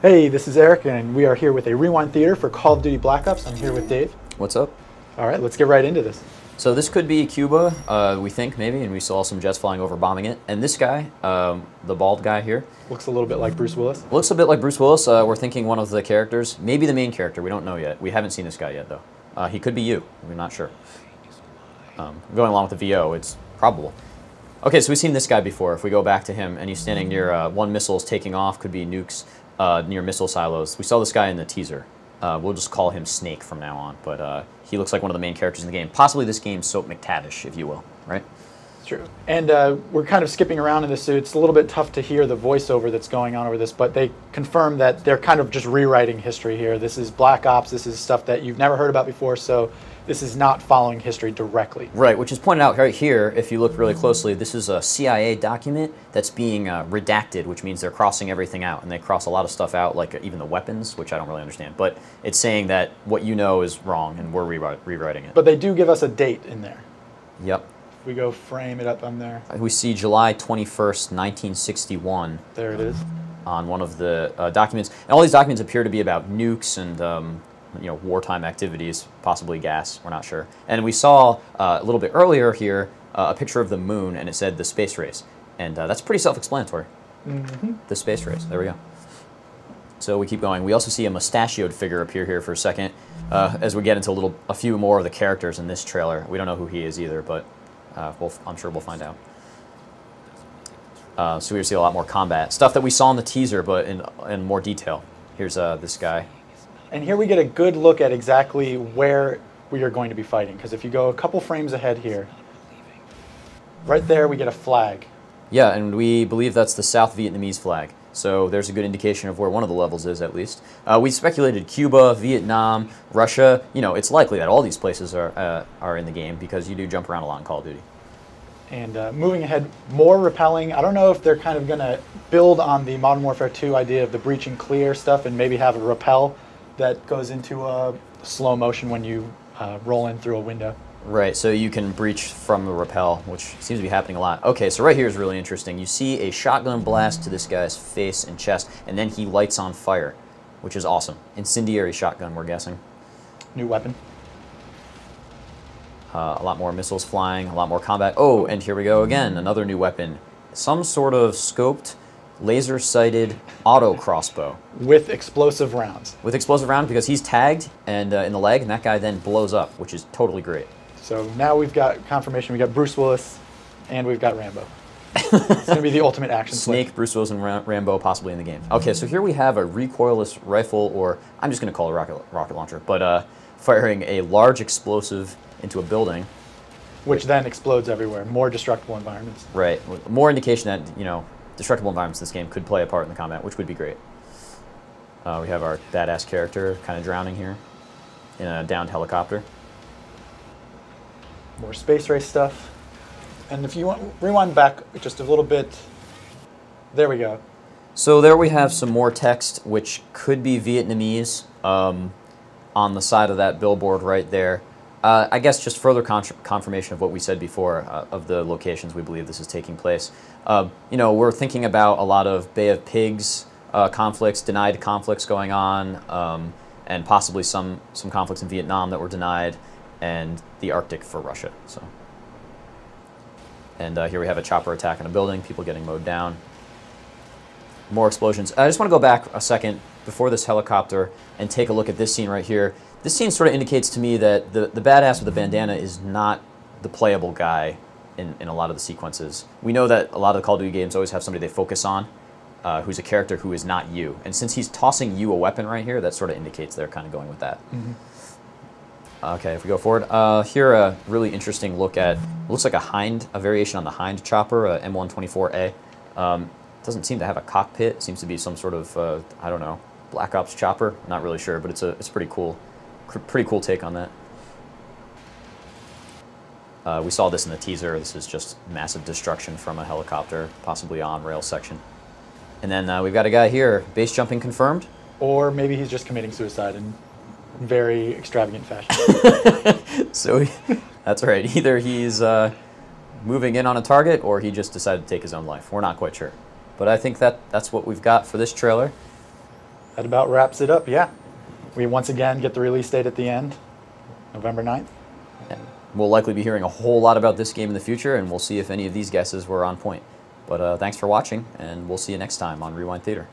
Hey, this is Eric, and we are here with a Rewind Theater for Call of Duty Black Ops. I'm here with Dave. What's up? All right, let's get right into this. So this could be Cuba, we think maybe, and we saw some jets flying over bombing it. And this guy, the bald guy here, Looks a little bit like Bruce Willis. looks a bit like Bruce Willis. We're thinking one of the characters, maybe the main character. We don't know yet. We haven't seen this guy yet, though. He could be you. We're not sure. Going along with the VO, it's probable. Okay, so we've seen this guy before. If we go back to him, and he's standing near one missile's taking off, could be nukes near missile silos. We saw this guy in the teaser. We'll just call him Snake from now on, but he looks like one of the main characters in the game. Possibly this game's Soap McTavish, if you will, right? It's true. And we're kind of skipping around in this, so it's a little bit tough to hear the voiceover that's going on over this, but they confirm that they're kind of just rewriting history here. This is Black Ops. This is stuff that you've never heard about before, so this is not following history directly. Right, which is pointed out right here, if you look really closely, this is a CIA document that's being redacted, which means they're crossing everything out, and they cross a lot of stuff out, like even the weapons, which I don't really understand. But it's saying that what you know is wrong, and we're rewriting it. But they do give us a date in there. Yep. If we go frame it up on there. We see July 21st, 1961. There it is. On one of the documents. And all these documents appear to be about nukes and wartime activities, possibly gas, we're not sure. And we saw a little bit earlier here a picture of the moon, and it said the space race. And that's pretty self-explanatory. Mm-hmm. The space race, there we go. So we keep going. We also see a mustachioed figure appear here for a second as we get into a few more of the characters in this trailer. We don't know who he is either, but I'm sure we'll find out. So we see a lot more combat. Stuff that we saw in the teaser, but in more detail. Here's this guy. And here we get a good look at exactly where we are going to be fighting. Because if you go a couple frames ahead here, right there we get a flag. Yeah, and we believe that's the South Vietnamese flag. So there's a good indication of where one of the levels is, at least. We speculated Cuba, Vietnam, Russia. You know, it's likely that all these places are in the game because you do jump around a lot in Call of Duty. And moving ahead, more repelling. I don't know if they're kind of going to build on the Modern Warfare 2 idea of the breach and clear stuff and maybe have a rappel that goes into slow motion when you roll in through a window. Right, so you can breach from the rappel, which seems to be happening a lot. Okay, so right here is really interesting. You see a shotgun blast to this guy's face and chest, and then he lights on fire, which is awesome. Incendiary shotgun, we're guessing. New weapon. A lot more missiles flying, a lot more combat. Oh, and here we go again, another new weapon. Some sort of scoped, laser-sighted auto crossbow. With explosive rounds. With explosive round because he's tagged and in the leg, and that guy then blows up, which is totally great. So now we've got confirmation. We've got Bruce Willis, and we've got Rambo. It's going to be the ultimate action Snake, flick. Bruce Willis, and Rambo possibly in the game. Okay, so here we have a recoilless rifle, or I'm just going to call it a rocket launcher, but firing a large explosive into a building. Which then explodes everywhere. More destructible environments. Right. More indication that, destructible environments in this game could play a part in the combat, which would be great. We have our badass character kind of drowning here in a downed helicopter. More space race stuff. And if you want, rewind back just a little bit. There we go. So there we have some more text, which could be Vietnamese on the side of that billboard right there. I guess just further confirmation of what we said before of the locations we believe this is taking place. We're thinking about a lot of Bay of Pigs conflicts, denied conflicts going on, and possibly some conflicts in Vietnam that were denied, and the Arctic for Russia. So, and here we have a chopper attack in a building, people getting mowed down. More explosions. I just want to go back a second before this helicopter and take a look at this scene right here. This scene sort of indicates to me that the badass with the bandana is not the playable guy in a lot of the sequences. We know that a lot of the Call of Duty games always have somebody they focus on who's a character who is not you. And since he's tossing you a weapon right here, that sort of indicates they're kind of going with that. Mm-hmm. Okay, if we go forward, here a really interesting look at, looks like a variation on the Hind chopper, M124A. Doesn't seem to have a cockpit. It seems to be some sort of, I don't know, Black Ops chopper. Not really sure, but it's pretty cool. Pretty cool take on that. We saw this in the teaser. This is just massive destruction from a helicopter, possibly on rail section. And then we've got a guy here, base jumping confirmed. Or maybe he's just committing suicide in very extravagant fashion. So that's right. Either he's moving in on a target or he just decided to take his own life. We're not quite sure. But I think that's what we've got for this trailer. That about wraps it up, yeah. We once again get the release date at the end, November 9th. We'll likely be hearing a whole lot about this game in the future, and we'll see if any of these guesses were on point. But thanks for watching, and we'll see you next time on Rewind Theater.